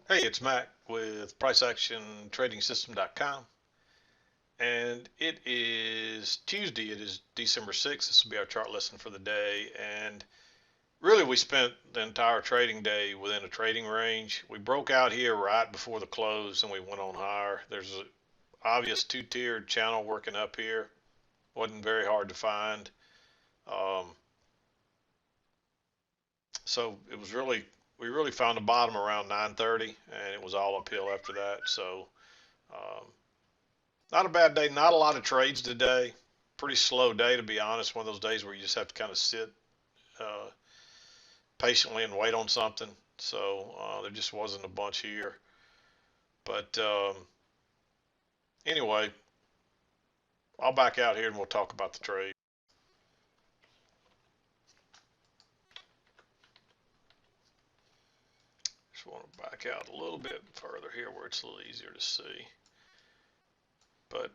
Hey, it's Mack with PriceActionTradingSystem.com, and it is Tuesday. It is December 6th. This will be our chart lesson for the day. And really, we spent the entire trading day within a trading range. We broke out here right before the close, and we went on higher. There's an obvious two-tiered channel working up here. Wasn't very hard to find. Um, so it was really, we really found the bottom around 9:30, and it was all uphill after that. So. Um, Not a bad day. Not a lot of trades today. Pretty slow day, to be honest. One of those days where you just have to kind of sit uh, patiently and wait on something. So there just wasn't a bunch here. But anyway, I'll back out here and we'll talk about the trade. Just want to back out a little bit further here where it's a little easier to see. But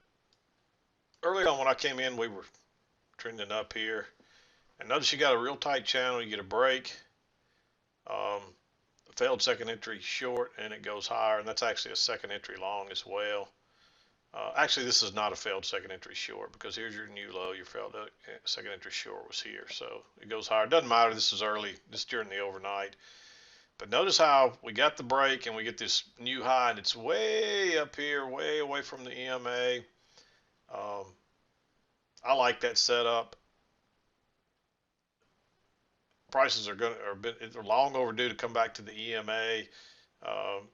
early on when I came in, we were trending up here. And notice you got a real tight channel. You get a break. Um, failed second entry short, and it goes higher, and that's actually a second entry long as well. Actually, this is not a failed second entry short because here's your new low. Your failed second entry short was here, so it goes higher. It doesn't matter. This is early. This is during the overnight. But notice how we got the break and we get this new high, and it's way up here, way away from the EMA. I like that setup. Prices are going they're long overdue to come back to the EMA.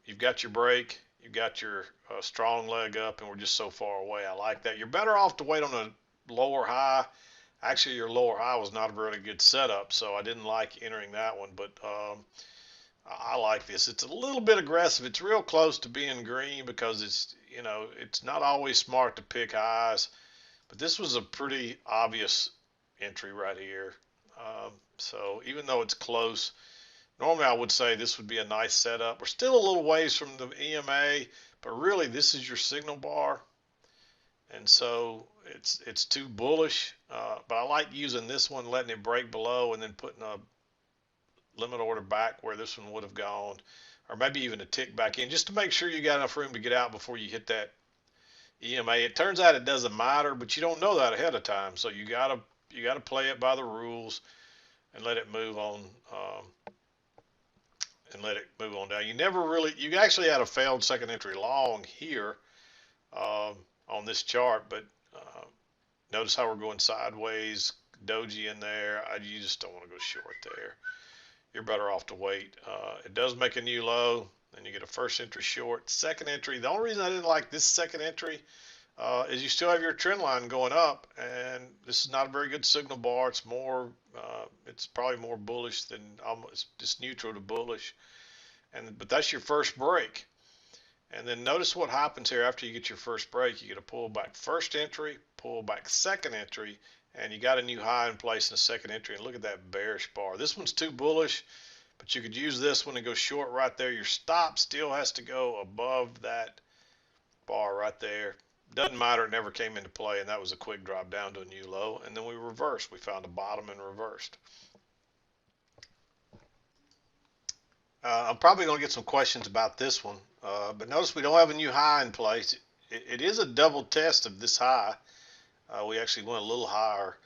You've got your break, you've got your strong leg up, and we're just so far away. I like that. You're better off to wait on a lower high. Actually, your lower high was not a really good setup, so I didn't like entering that one, but I like this. It's a little bit aggressive. It's real close to being green because it's not always smart to pick highs, but this was a pretty obvious entry right here. So even though it's close, normally I would say this would be a nice setup. We're still a little ways from the EMA, but really this is your signal bar. And so it's too bullish, but I like using this one, letting it break below and then putting a limit order back where this one would have gone, or maybe even a tick back in, just to make sure you got enough room to get out before you hit that EMA. It turns out it doesn't matter, but you don't know that ahead of time, so you gotta play it by the rules and let it move on. And let it move on down. You actually had a failed second entry long here on this chart, but notice how we're going sideways, doji in there. You just don't want to go short there. You're better off to wait. It does make a new low, and you get a first entry short. Second entry, the only reason I didn't like this second entry is you still have your trend line going up, and this is not a very good signal bar. It's probably more bullish than almost just neutral to bullish, but that's your first break. And then notice what happens here after you get your first break. You get a pullback first entry, pullback second entry, and you got a new high in place in the second entry. And look at that bearish bar. This one's too bullish, but you could use this one and go short right there. Your stop still has to go above that bar right there. Doesn't matter, it never came into play, and that was a quick drop down to a new low, and then we reversed. We found a bottom and reversed. I'm probably going to get some questions about this one, but notice we don't have a new high in place. It is a double test of this high. We actually went a little higher,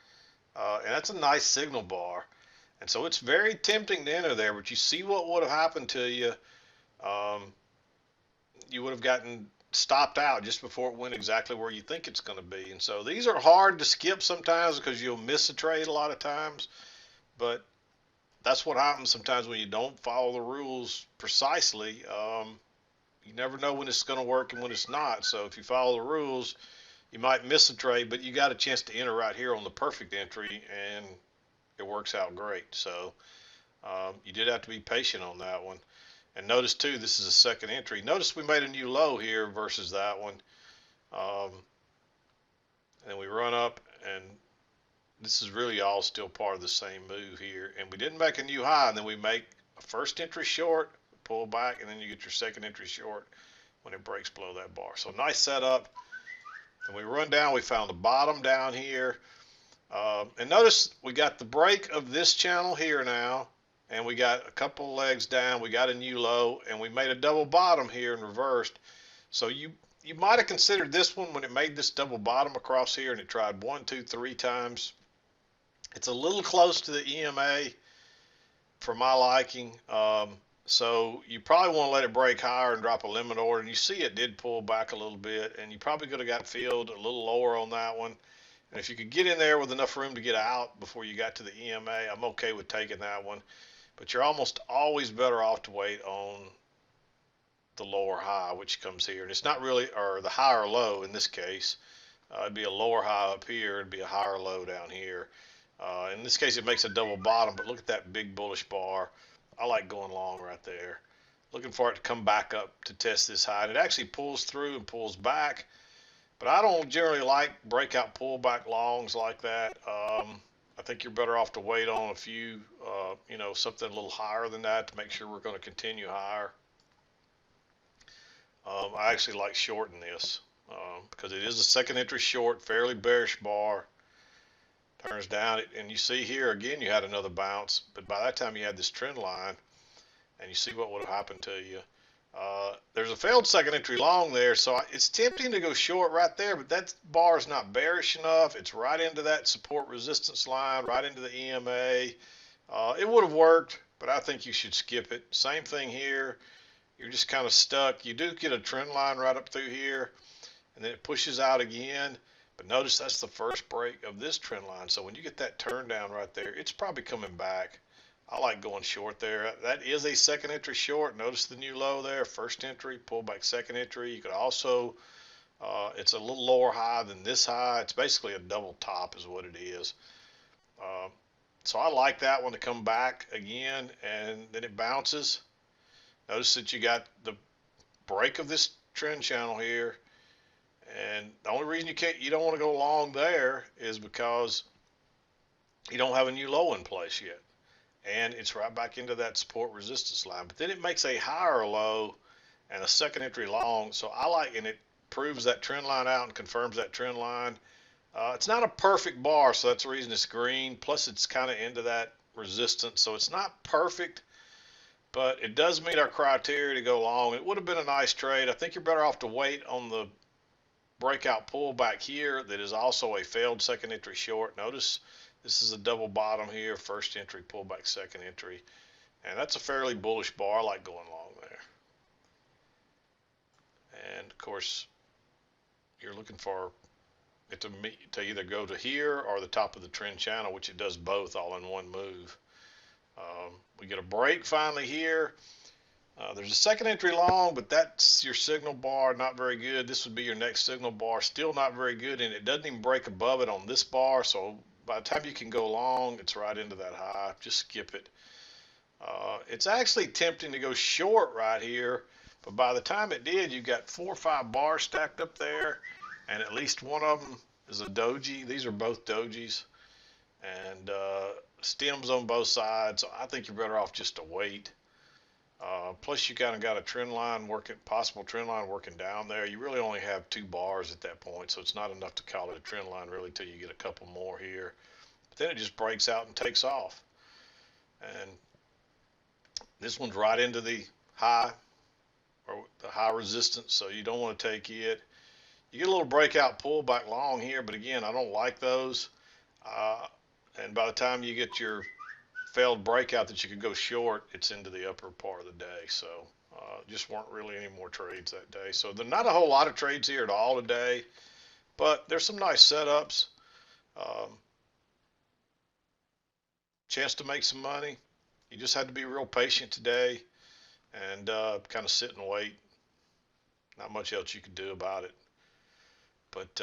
and that's a nice signal bar, and so it's very tempting to enter there, but you see what would have happened to you. You would have gotten stopped out just before it went exactly where you think it's going to be. And so these are hard to skip sometimes because you'll miss a trade a lot of times, but that's what happens sometimes when you don't follow the rules precisely. You never know when it's going to work and when it's not. So if you follow the rules, you might miss a trade, but you got a chance to enter right here on the perfect entry, and it works out great. So you did have to be patient on that one. And notice too, this is a second entry. Notice we made a new low here versus that one. And we run up, and this is really all still part of the same move here. And we didn't make a new high, and then we make a first entry short, pull back, and then you get your second entry short when it breaks below that bar. So nice setup. And we run down, we found the bottom down here. And notice we got the break of this channel here now. and we got a couple legs down. We got a new low, and we made a double bottom here and reversed. So you might have considered this one when it made this double bottom across here, and it tried 1, 2, 3 times. It's a little close to the EMA for my liking. So you probably want to let it break higher and drop a limit order. And you see it did pull back a little bit, and you probably could have got filled a little lower on that one. And if you could get in there with enough room to get out before you got to the EMA, I'm okay with taking that one. But you're almost always better off to wait on the lower high, which comes here. And it's not really, or the higher low in this case. It'd be a lower high up here. It'd be a higher low down here. In this case, it makes a double bottom, but look at that big bullish bar. I like going long right there. Looking for it to come back up to test this high. And it actually pulls through and pulls back, but I don't generally like breakout pullback longs like that. I think you're better off to wait on a few, something a little higher than that to make sure we're going to continue higher. I actually like shorting this because it is a second entry short, fairly bearish bar. Turns down, and you see here again you had another bounce, but by that time you had this trend line, and you see what would have happened to you. There's a failed second entry long there, so it's tempting to go short right there, but that bar is not bearish enough. It's right into that support resistance line, right into the EMA. It would have worked, but I think you should skip it. Same thing here. You're just kind of stuck. You do get a trend line right up through here, and then it pushes out again. But notice that's the first break of this trend line. So when you get that turn down right there, it's probably coming back. I like going short there. That is a second entry short. Notice the new low there, first entry, pull back second entry. You could also, it's a little lower high than this high. It's basically a double top is what it is. So I like that one to come back again, and then it bounces. Notice that you got the break of this trend channel here. And the only reason you don't want to go long there is because you don't have a new low in place yet. And it's right back into that support resistance line. But then it makes a higher low and a second entry long. So I like, and it proves that trend line out and confirms that trend line. It's not a perfect bar, so that's the reason it's green. Plus it's kind of into that resistance. So it's not perfect, but it does meet our criteria to go long. It would have been a nice trade. I think you're better off to wait on the breakout pullback here that is also a failed second entry short. Notice this is a double bottom here, first entry, pullback, second entry, and that's a fairly bullish bar. I like going long there. And of course, you're looking for it to either go to here or the top of the trend channel, which it does both all in one move. We get a break finally here. There's a second entry long, but that's your signal bar, not very good. This would be your next signal bar, still not very good, and it doesn't even break above it on this bar, so by the time you can go long, it's right into that high. Just skip it. It's actually tempting to go short right here, but by the time it did, you've got 4 or 5 bars stacked up there, and at least one of them is a doji. These are both dojis, and stems on both sides, so I think you're better off just to wait. Plus you kind of got a trend line working, possible trend line working down there. You really only have 2 bars at that point, so it's not enough to call it a trend line really till you get a couple more here. But then it just breaks out and takes off. And this one's right into the high, or the high resistance, so you don't want to take it. You get a little breakout pullback long here, but again, I don't like those. And by the time you get your failed breakout that you could go short, it's into the upper part of the day. So just weren't really any more trades that day. So there's not a whole lot of trades here at all today, but there's some nice setups. Chance to make some money. You just had to be real patient today and kind of sit and wait. Not much else you could do about it. But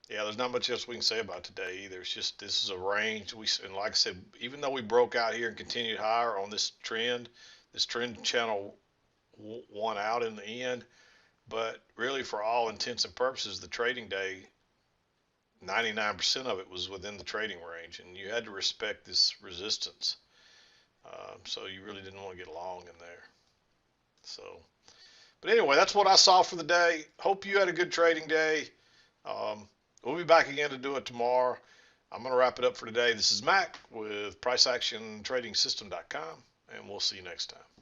yeah, there's not much else we can say about today either. It's just this is a range. And like I said, even though we broke out here and continued higher on this trend channel won out in the end. But really, for all intents and purposes, the trading day, 99% of it was within the trading range, and you had to respect this resistance. So you really didn't want to get long in there. So, but anyway, that's what I saw for the day. Hope you had a good trading day. We'll be back again to do it tomorrow. I'm going to wrap it up for today. This is Mack with PriceActionTradingSystem.com, and we'll see you next time.